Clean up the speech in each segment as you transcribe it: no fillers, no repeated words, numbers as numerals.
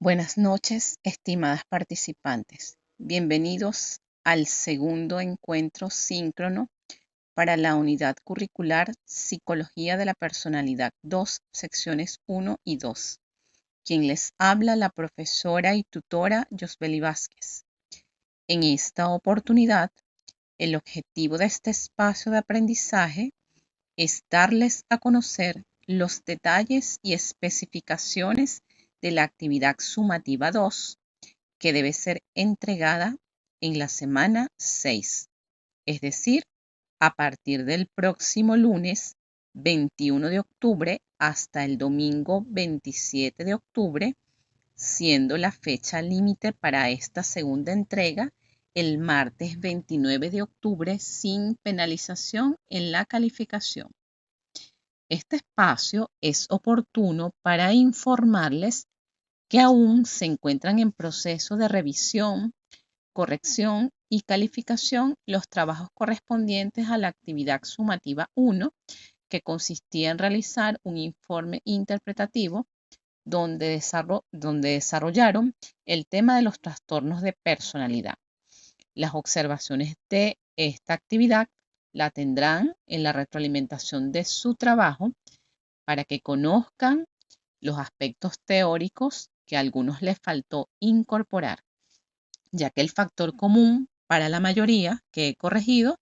Buenas noches, estimadas participantes. Bienvenidos al segundo encuentro síncrono para la unidad curricular Psicología de la Personalidad 2, secciones 1 y 2. Quien les habla, la profesora y tutora Yosbeli Vázquez. En esta oportunidad, el objetivo de este espacio de aprendizaje es darles a conocer los detalles y especificaciones de la actividad sumativa 2 que debe ser entregada en la semana 6, es decir, a partir del próximo lunes 21 de octubre hasta el domingo 27 de octubre, siendo la fecha límite para esta segunda entrega el martes 29 de octubre sin penalización en la calificación. Este espacio es oportuno para informarles que aún se encuentran en proceso de revisión, corrección y calificación los trabajos correspondientes a la actividad sumativa 1, que consistía en realizar un informe interpretativo donde desarrollaron el tema de los trastornos de personalidad. Las observaciones de esta actividad la tendrán en la retroalimentación de su trabajo para que conozcan los aspectos teóricos que a algunos les faltó incorporar, ya que el factor común para la mayoría que he corregido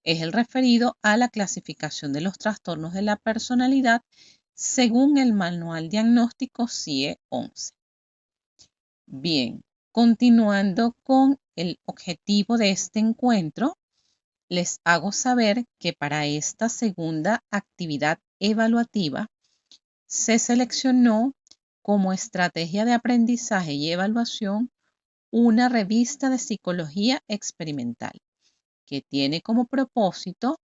es el referido a la clasificación de los trastornos de la personalidad según el Manual Diagnóstico CIE 11. Bien, continuando con el objetivo de este encuentro, les hago saber que para esta segunda actividad evaluativa se seleccionó como estrategia de aprendizaje y evaluación una revista de psicología experimental que tiene como propósito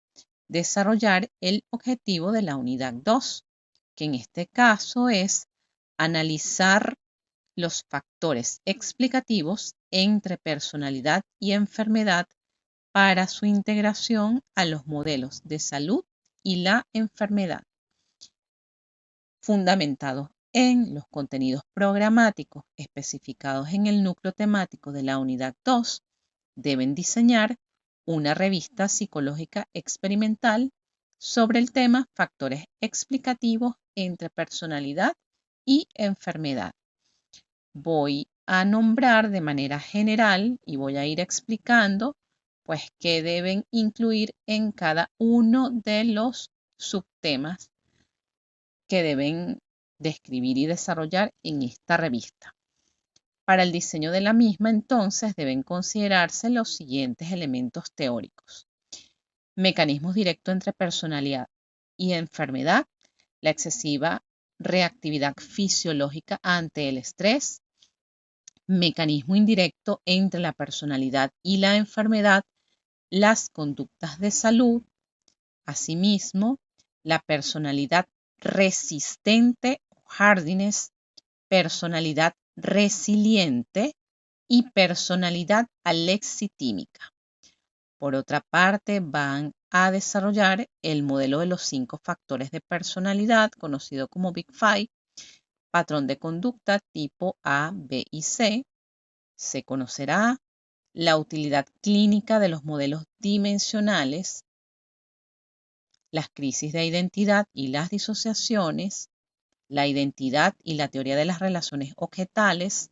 desarrollar el objetivo de la unidad 2, que en este caso es analizar los factores explicativos entre personalidad y enfermedad para su integración a los modelos de salud y la enfermedad, fundamentados en los contenidos programáticos especificados en el núcleo temático de la unidad 2, deben diseñar una revista psicológica experimental sobre el tema factores explicativos entre personalidad y enfermedad. Voy a nombrar de manera general y voy a ir explicando pues qué deben incluir en cada uno de los subtemas que deben describir y desarrollar en esta revista. Para el diseño de la misma, entonces, deben considerarse los siguientes elementos teóricos: mecanismos directos entre personalidad y enfermedad, la excesiva reactividad fisiológica ante el estrés, mecanismo indirecto entre la personalidad y la enfermedad, las conductas de salud, asimismo, la personalidad resistente o hardiness, personalidad resiliente y personalidad alexitímica. Por otra parte, van a desarrollar el modelo de los 5 factores de personalidad, conocido como Big Five, patrón de conducta tipo A, B y C. Se conocerá la utilidad clínica de los modelos dimensionales, las crisis de identidad y las disociaciones, la identidad y la teoría de las relaciones objetales,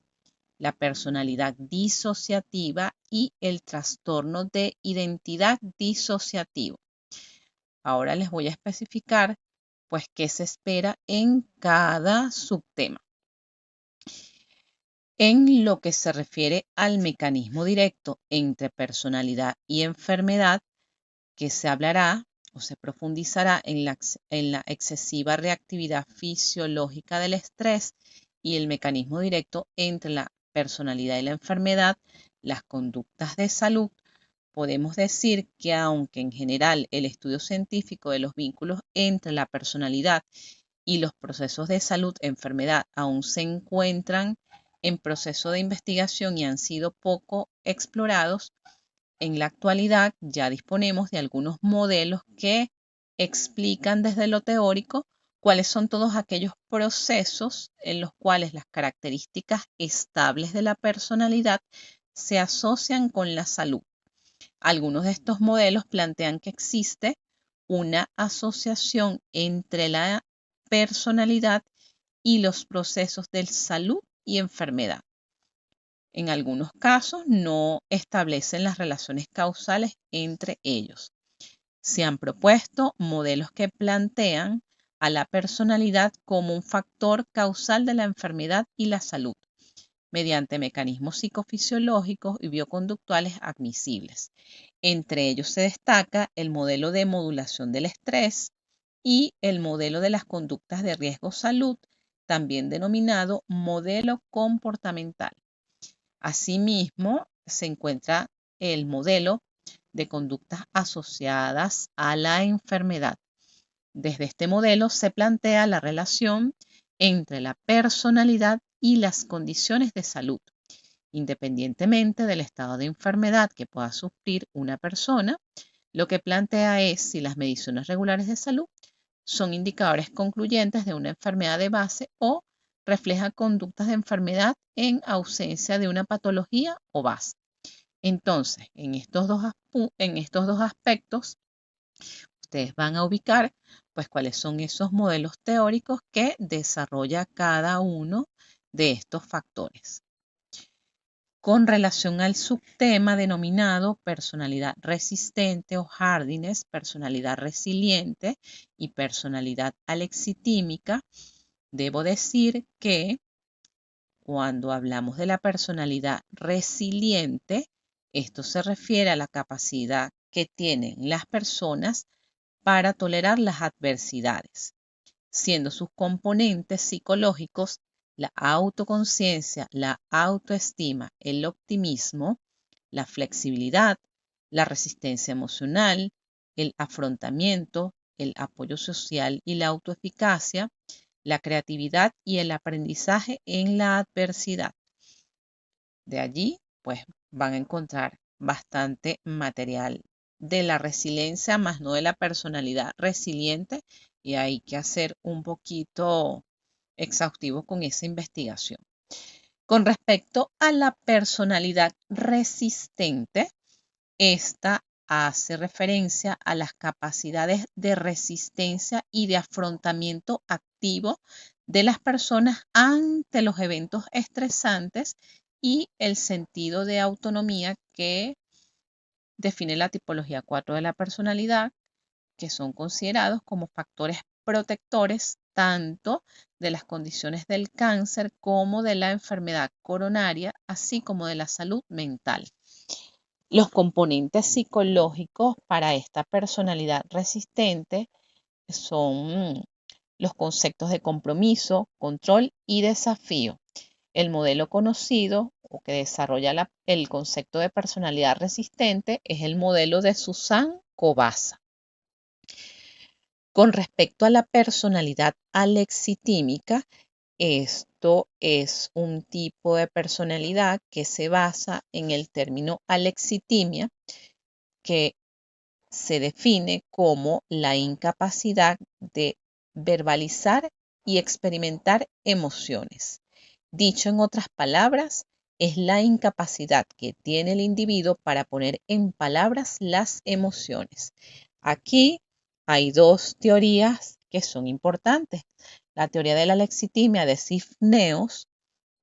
la personalidad disociativa y el trastorno de identidad disociativo. Ahora les voy a especificar pues qué se espera en cada subtema. En lo que se refiere al mecanismo directo entre personalidad y enfermedad, que se hablará o se profundizará en la excesiva reactividad fisiológica del estrés y el mecanismo directo entre la personalidad y la enfermedad, las conductas de salud. Podemos decir que aunque en general el estudio científico de los vínculos entre la personalidad y los procesos de salud-enfermedad aún se encuentran en proceso de investigación y han sido poco explorados, en la actualidad ya disponemos de algunos modelos que explican desde lo teórico cuáles son todos aquellos procesos en los cuales las características estables de la personalidad se asocian con la salud. Algunos de estos modelos plantean que existe una asociación entre la personalidad y los procesos de salud y enfermedad. En algunos casos no establecen las relaciones causales entre ellos. Se han propuesto modelos que plantean a la personalidad como un factor causal de la enfermedad y la salud, mediante mecanismos psicofisiológicos y bioconductuales admisibles. Entre ellos se destaca el modelo de modulación del estrés y el modelo de las conductas de riesgo salud, también denominado modelo comportamental. Asimismo, se encuentra el modelo de conductas asociadas a la enfermedad. Desde este modelo se plantea la relación entre la personalidad y las condiciones de salud, independientemente del estado de enfermedad que pueda sufrir una persona. Lo que plantea es si las mediciones regulares de salud son indicadores concluyentes de una enfermedad de base o reflejan conductas de enfermedad en ausencia de una patología o base. Entonces, en estos dos aspectos, ustedes van a ubicar pues cuáles son esos modelos teóricos que desarrolla cada uno de estos factores. Con relación al subtema denominado personalidad resistente o hardiness, personalidad resiliente y personalidad alexitímica, debo decir que cuando hablamos de la personalidad resiliente, esto se refiere a la capacidad que tienen las personas para tolerar las adversidades, siendo sus componentes psicológicos la autoconciencia, la autoestima, el optimismo, la flexibilidad, la resistencia emocional, el afrontamiento, el apoyo social y la autoeficacia, la creatividad y el aprendizaje en la adversidad. De allí, pues van a encontrar bastante material de la resiliencia, más no de la personalidad resiliente, y hay que hacer un poquito exhaustivo con esa investigación. Con respecto a la personalidad resistente, esta hace referencia a las capacidades de resistencia y de afrontamiento activo de las personas ante los eventos estresantes y el sentido de autonomía que define la tipología 4 de la personalidad, que son considerados como factores protectores tanto de las condiciones del cáncer como de la enfermedad coronaria, así como de la salud mental. Los componentes psicológicos para esta personalidad resistente son los conceptos de compromiso, control y desafío. El modelo conocido o que desarrolla el concepto de personalidad resistente es el modelo de Susan Kobasa. Con respecto a la personalidad alexitímica, esto es un tipo de personalidad que se basa en el término alexitimia, que se define como la incapacidad de verbalizar y experimentar emociones. Dicho en otras palabras, es la incapacidad que tiene el individuo para poner en palabras las emociones. Aquí hay dos teorías que son importantes. La teoría de la alexitimia de Cisneros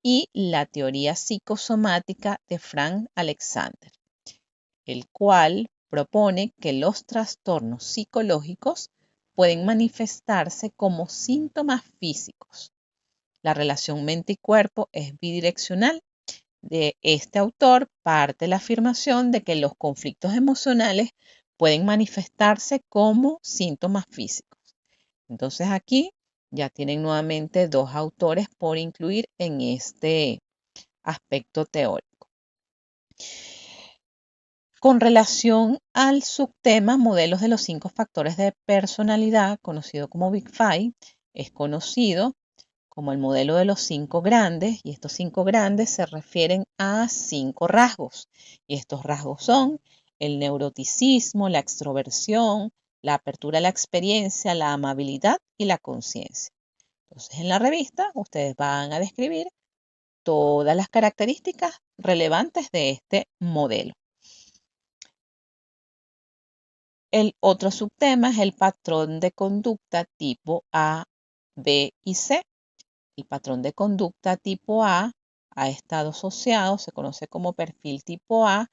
y la teoría psicosomática de Frank Alexander, el cual propone que los trastornos psicológicos pueden manifestarse como síntomas físicos. La relación mente y cuerpo es bidireccional. De este autor parte la afirmación de que los conflictos emocionales pueden manifestarse como síntomas físicos. Entonces aquí ya tienen nuevamente dos autores por incluir en este aspecto teórico. Con relación al subtema modelos de los 5 factores de personalidad, conocido como Big Five, es conocido como el modelo de los 5 grandes, y estos 5 grandes se refieren a 5 rasgos, y estos rasgos son el neuroticismo, la extroversión, la apertura a la experiencia, la amabilidad y la conciencia. Entonces, en la revista ustedes van a describir todas las características relevantes de este modelo. El otro subtema es el patrón de conducta tipo A, B y C. El patrón de conducta tipo A ha estado asociado, se conoce como perfil tipo A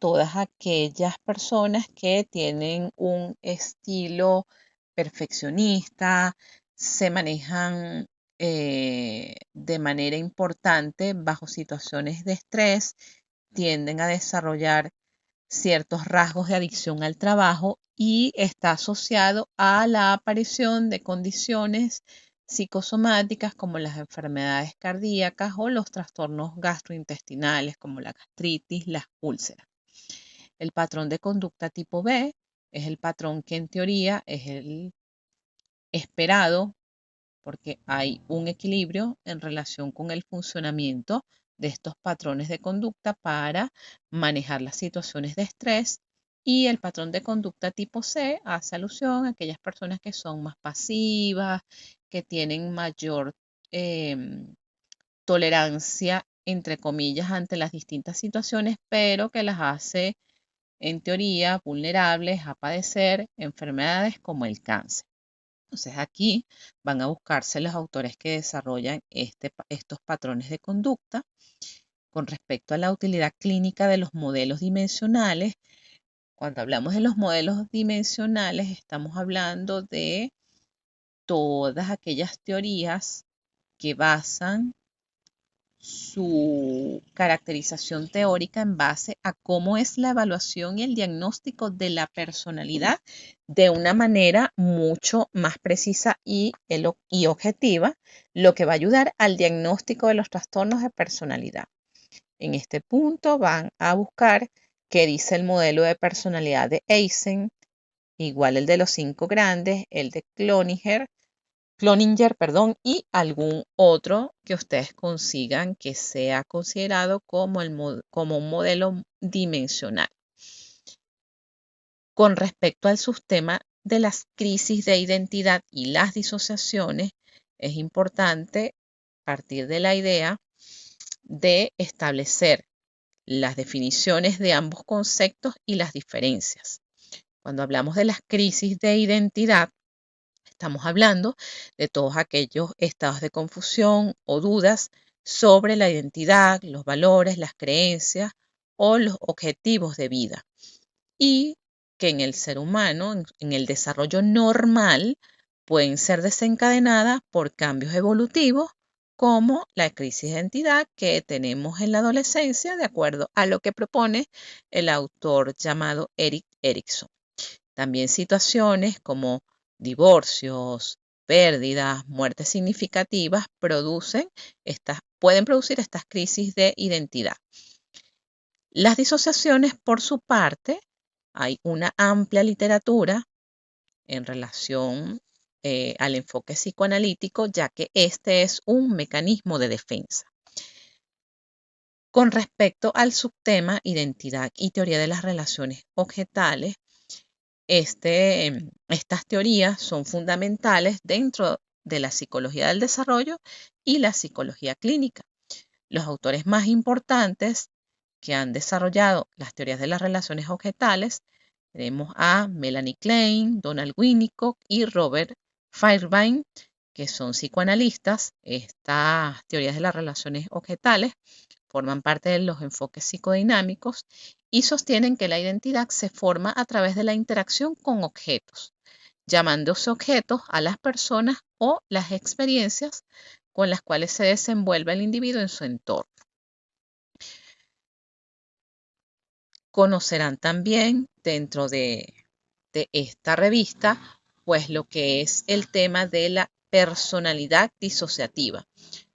todas aquellas personas que tienen un estilo perfeccionista, se manejan de manera importante bajo situaciones de estrés, tienden a desarrollar ciertos rasgos de adicción al trabajo y está asociado a la aparición de condiciones psicosomáticas como las enfermedades cardíacas o los trastornos gastrointestinales como la gastritis, las úlceras. El patrón de conducta tipo B es el patrón que en teoría es el esperado porque hay un equilibrio en relación con el funcionamiento de estos patrones de conducta para manejar las situaciones de estrés. Y el patrón de conducta tipo C hace alusión a aquellas personas que son más pasivas, que tienen mayor tolerancia, entre comillas, ante las distintas situaciones, pero que las hace, en teoría, vulnerables a padecer enfermedades como el cáncer. Entonces aquí van a buscarse los autores que desarrollan estos patrones de conducta. Con respecto a la utilidad clínica de los modelos dimensionales, cuando hablamos de los modelos dimensionales estamos hablando de todas aquellas teorías que basan su caracterización teórica en base a cómo es la evaluación y el diagnóstico de la personalidad de una manera mucho más precisa y objetiva, lo que va a ayudar al diagnóstico de los trastornos de personalidad. En este punto van a buscar qué dice el modelo de personalidad de Eysen, igual el de los 5 grandes, el de Cloninger, y algún otro que ustedes consigan que sea considerado como un modelo dimensional. Con respecto al subtema de las crisis de identidad y las disociaciones, es importante partir de la idea de establecer las definiciones de ambos conceptos y las diferencias. Cuando hablamos de las crisis de identidad, estamos hablando de todos aquellos estados de confusión o dudas sobre la identidad, los valores, las creencias o los objetivos de vida. Y que en el ser humano, en el desarrollo normal, pueden ser desencadenadas por cambios evolutivos como la crisis de identidad que tenemos en la adolescencia, de acuerdo a lo que propone el autor llamado Erik Erikson. También situaciones como divorcios, pérdidas, muertes significativas pueden producir estas crisis de identidad. Las disociaciones, por su parte, hay una amplia literatura en relación al enfoque psicoanalítico, ya que este es un mecanismo de defensa. Con respecto al subtema identidad y teoría de las relaciones objetales, estas teorías son fundamentales dentro de la psicología del desarrollo y la psicología clínica. Los autores más importantes que han desarrollado las teorías de las relaciones objetales tenemos a Melanie Klein, Donald Winnicott y Robert Feuerbach, que son psicoanalistas. Estas teorías de las relaciones objetales forman parte de los enfoques psicodinámicos y sostienen que la identidad se forma a través de la interacción con objetos, llamándose objetos a las personas o las experiencias con las cuales se desenvuelve el individuo en su entorno. Conocerán también dentro de esta revista, pues lo que es el tema de la personalidad disociativa,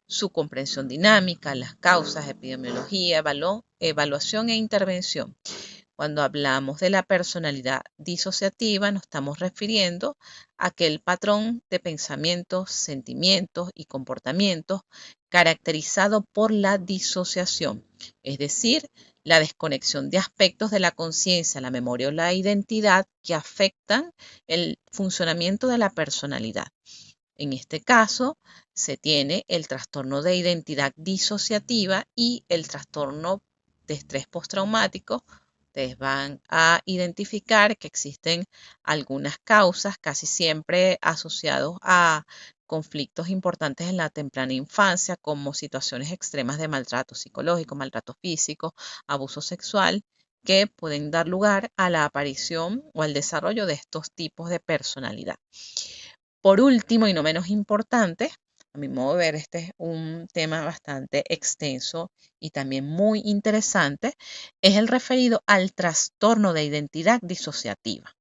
su comprensión dinámica, las causas, epidemiología, evaluación e intervención. Cuando hablamos de la personalidad disociativa, nos estamos refiriendo a aquel patrón de pensamientos, sentimientos y comportamientos caracterizado por la disociación, es decir, la desconexión de aspectos de la conciencia, la memoria o la identidad que afectan el funcionamiento de la personalidad. En este caso, se tiene el trastorno de identidad disociativa y el trastorno de estrés postraumático. Ustedes van a identificar que existen algunas causas, casi siempre asociados a conflictos importantes en la temprana infancia, como situaciones extremas de maltrato psicológico, maltrato físico, abuso sexual, que pueden dar lugar a la aparición o al desarrollo de estos tipos de personalidad. Por último, y no menos importante, a mi modo de ver, este es un tema bastante extenso y también muy interesante, es el referido al trastorno de identidad disociativa.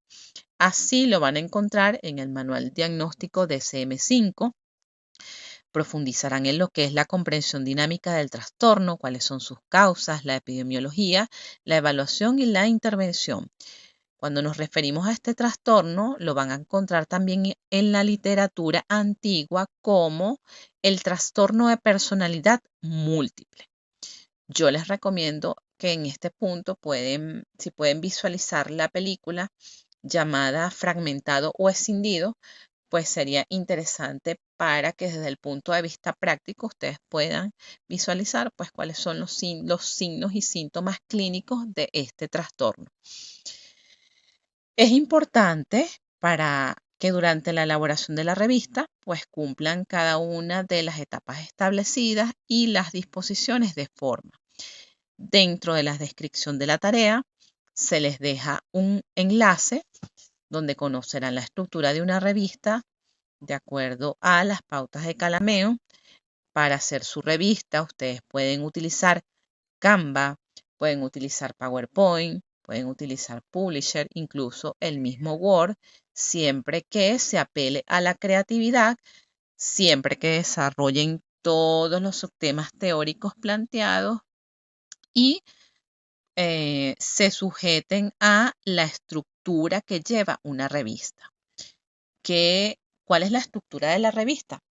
Así lo van a encontrar en el Manual Diagnóstico DSM-5. Profundizarán en lo que es la comprensión dinámica del trastorno, cuáles son sus causas, la epidemiología, la evaluación y la intervención. Cuando nos referimos a este trastorno, lo van a encontrar también en la literatura antigua como el trastorno de personalidad múltiple. Yo les recomiendo que en este punto si pueden visualizar la película llamada Fragmentado o Escindido, pues sería interesante para que desde el punto de vista práctico ustedes puedan visualizar pues cuáles son los signos y síntomas clínicos de este trastorno. Es importante para que durante la elaboración de la revista pues cumplan cada una de las etapas establecidas y las disposiciones de forma. Dentro de la descripción de la tarea se les deja un enlace donde conocerán la estructura de una revista de acuerdo a las pautas de Calameo. Para hacer su revista ustedes pueden utilizar Canva, pueden utilizar PowerPoint, pueden utilizar Publisher, incluso el mismo Word, siempre que se apele a la creatividad, siempre que desarrollen todos los subtemas teóricos planteados y se sujeten a la estructura que lleva una revista. ¿Cuál es la estructura de la revista?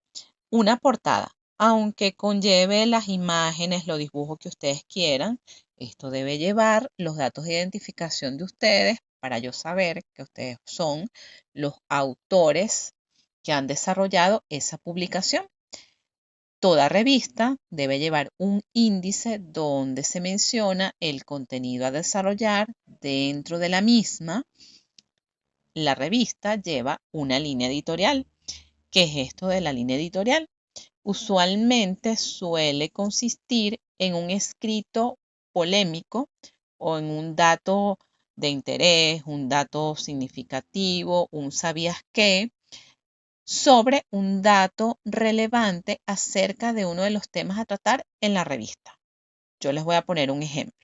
Una portada, aunque conlleve las imágenes, los dibujos que ustedes quieran, esto debe llevar los datos de identificación de ustedes para yo saber que ustedes son los autores que han desarrollado esa publicación. Toda revista debe llevar un índice donde se menciona el contenido a desarrollar dentro de la misma. La revista lleva una línea editorial. ¿Qué es esto de la línea editorial? Usualmente suele consistir en un escrito polémico o en un dato de interés, un dato significativo, un sabías qué, sobre un dato relevante acerca de uno de los temas a tratar en la revista. Yo les voy a poner un ejemplo.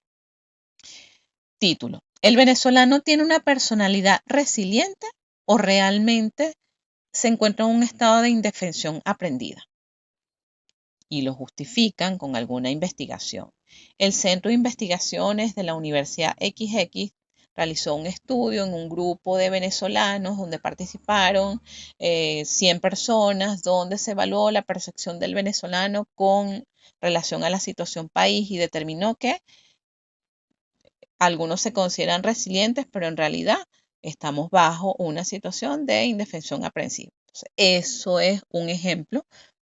Título: ¿el venezolano tiene una personalidad resiliente o realmente se encuentra en un estado de indefensión aprendida? Y lo justifican con alguna investigación. El Centro de Investigaciones de la Universidad XX realizó un estudio en un grupo de venezolanos donde participaron 100 personas, donde se evaluó la percepción del venezolano con relación a la situación país y determinó que algunos se consideran resilientes, pero en realidad estamos bajo una situación de indefensión aprensiva. Entonces, eso es un ejemplo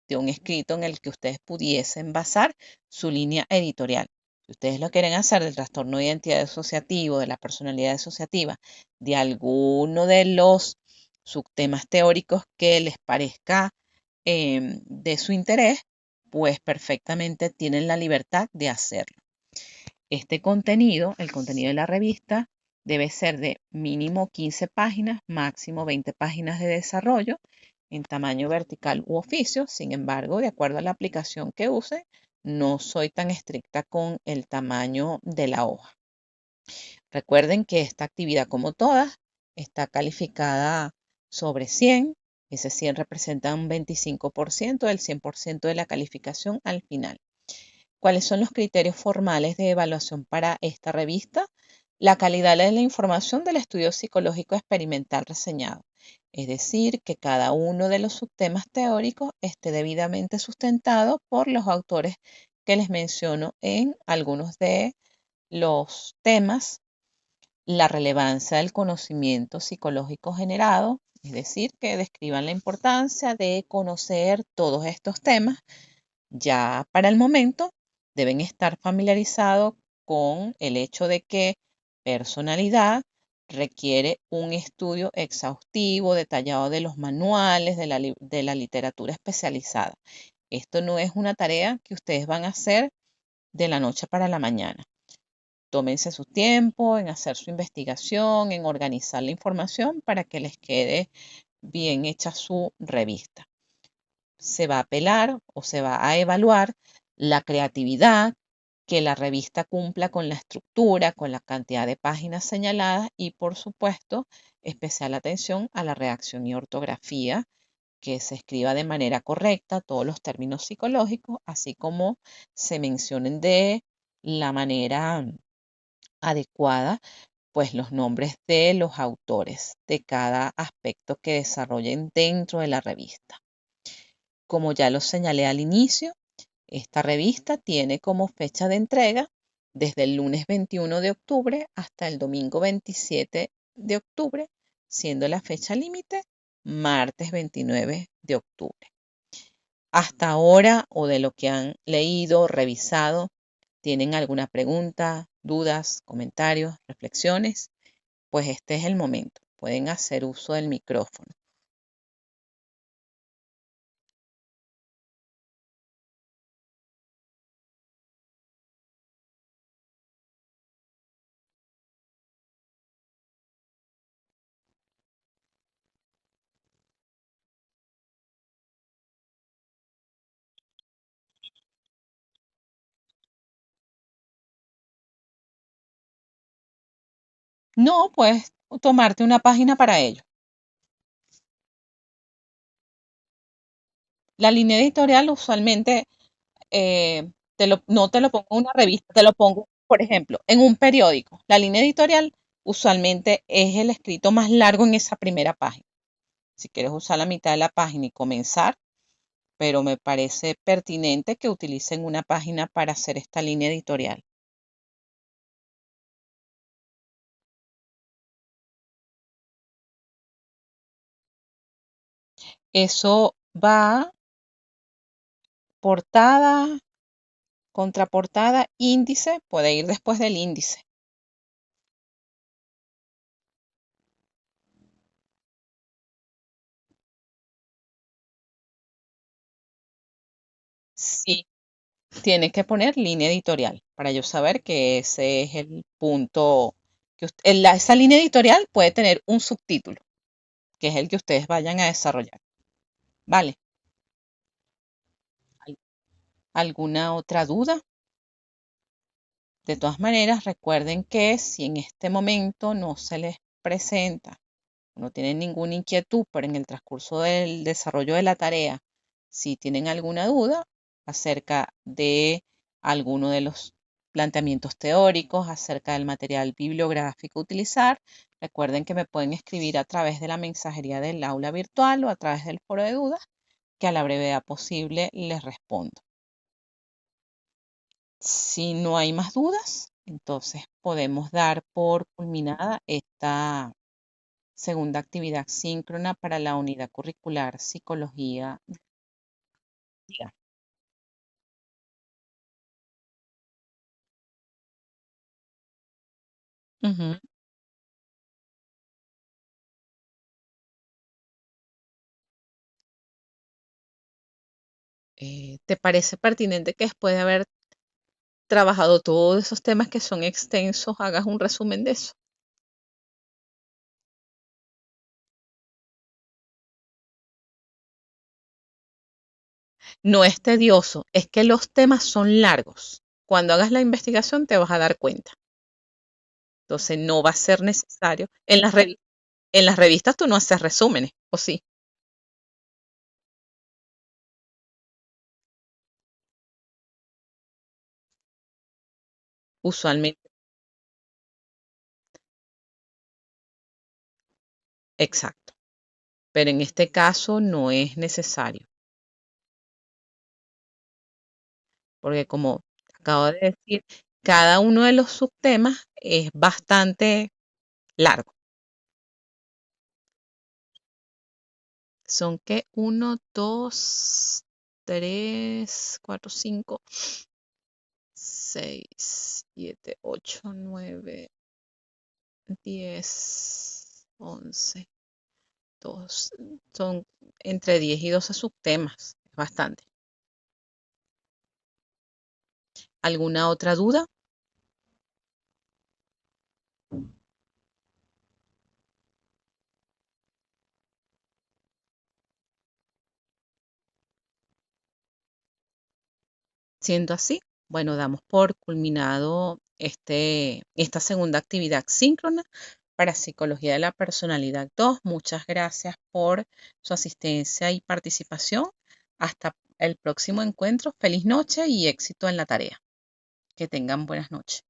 de un escrito en el que ustedes pudiesen basar su línea editorial. Si ustedes lo quieren hacer del trastorno de identidad asociativo, de la personalidad asociativa, de alguno de los subtemas teóricos que les parezca de su interés, pues perfectamente tienen la libertad de hacerlo. Este contenido, el contenido de la revista, debe ser de mínimo 15 páginas, máximo 20 páginas de desarrollo en tamaño vertical u oficio. Sin embargo, de acuerdo a la aplicación que use, no soy tan estricta con el tamaño de la hoja. Recuerden que esta actividad, como todas, está calificada sobre 100. Ese 100 representa un 25% del 100% de la calificación al final. ¿Cuáles son los criterios formales de evaluación para esta revista? La calidad de la información del estudio psicológico experimental reseñado. Es decir, que cada uno de los subtemas teóricos esté debidamente sustentado por los autores que les menciono en algunos de los temas, la relevancia del conocimiento psicológico generado, es decir, que describan la importancia de conocer todos estos temas. Ya para el momento deben estar familiarizados con el hecho de que personalidad requiere un estudio exhaustivo, detallado de los manuales, de la literatura especializada. Esto no es una tarea que ustedes van a hacer de la noche para la mañana. Tómense su tiempo en hacer su investigación, en organizar la información para que les quede bien hecha su revista. Se va a apelar o se va a evaluar la creatividad, que la revista cumpla con la estructura, con la cantidad de páginas señaladas y, por supuesto, especial atención a la redacción y ortografía, que se escriba de manera correcta todos los términos psicológicos, así como se mencionen de la manera adecuada, pues los nombres de los autores de cada aspecto que desarrollen dentro de la revista. Como ya lo señalé al inicio, esta revista tiene como fecha de entrega desde el lunes 21 de octubre hasta el domingo 27 de octubre, siendo la fecha límite martes 29 de octubre. Hasta ahora o de lo que han leído, revisado, ¿tienen alguna pregunta, dudas, comentarios, reflexiones? Pues este es el momento. Pueden hacer uso del micrófono. No, puedes tomarte una página para ello. La línea editorial usualmente no te lo pongo en una revista, te lo pongo, por ejemplo, en un periódico. La línea editorial usualmente es el escrito más largo en esa primera página. Si quieres usar la mitad de la página y comenzar, pero me parece pertinente que utilicen una página para hacer esta línea editorial. Eso va portada, contraportada, índice, puede ir después del índice. Sí, tiene que poner línea editorial para yo saber que ese es el punto. Esa línea editorial puede tener un subtítulo, que es el que ustedes vayan a desarrollar. ¿Vale? ¿Alguna otra duda? De todas maneras, recuerden que si en este momento no se les presenta, no tienen ninguna inquietud, pero en el transcurso del desarrollo de la tarea, si tienen alguna duda acerca de alguno de los planteamientos teóricos, acerca del material bibliográfico a utilizar, recuerden que me pueden escribir a través de la mensajería del aula virtual o a través del foro de dudas, que a la brevedad posible les respondo. Si no hay más dudas, entonces podemos dar por culminada esta segunda actividad síncrona para la unidad curricular Psicología. Diga. Ujú. ¿Te parece pertinente que después de haber trabajado todos esos temas que son extensos, hagas un resumen de eso? No es tedioso, es que los temas son largos. Cuando hagas la investigación te vas a dar cuenta. Entonces no va a ser necesario. En las revistas tú no haces resúmenes, ¿o sí? Usualmente, exacto. Pero en este caso no es necesario, porque como acabo de decir, Cada uno de los subtemas es bastante largo. Son que 1, 2, 3, 4, 5, 6, 7, 8, 9, 10, 11, 2. Son entre 10 y 12 subtemas. Es bastante. ¿Alguna otra duda? Siendo así, bueno, damos por culminado esta segunda actividad síncrona para Psicología de la Personalidad 2. Muchas gracias por su asistencia y participación. Hasta el próximo encuentro. Feliz noche y éxito en la tarea. Que tengan buenas noches.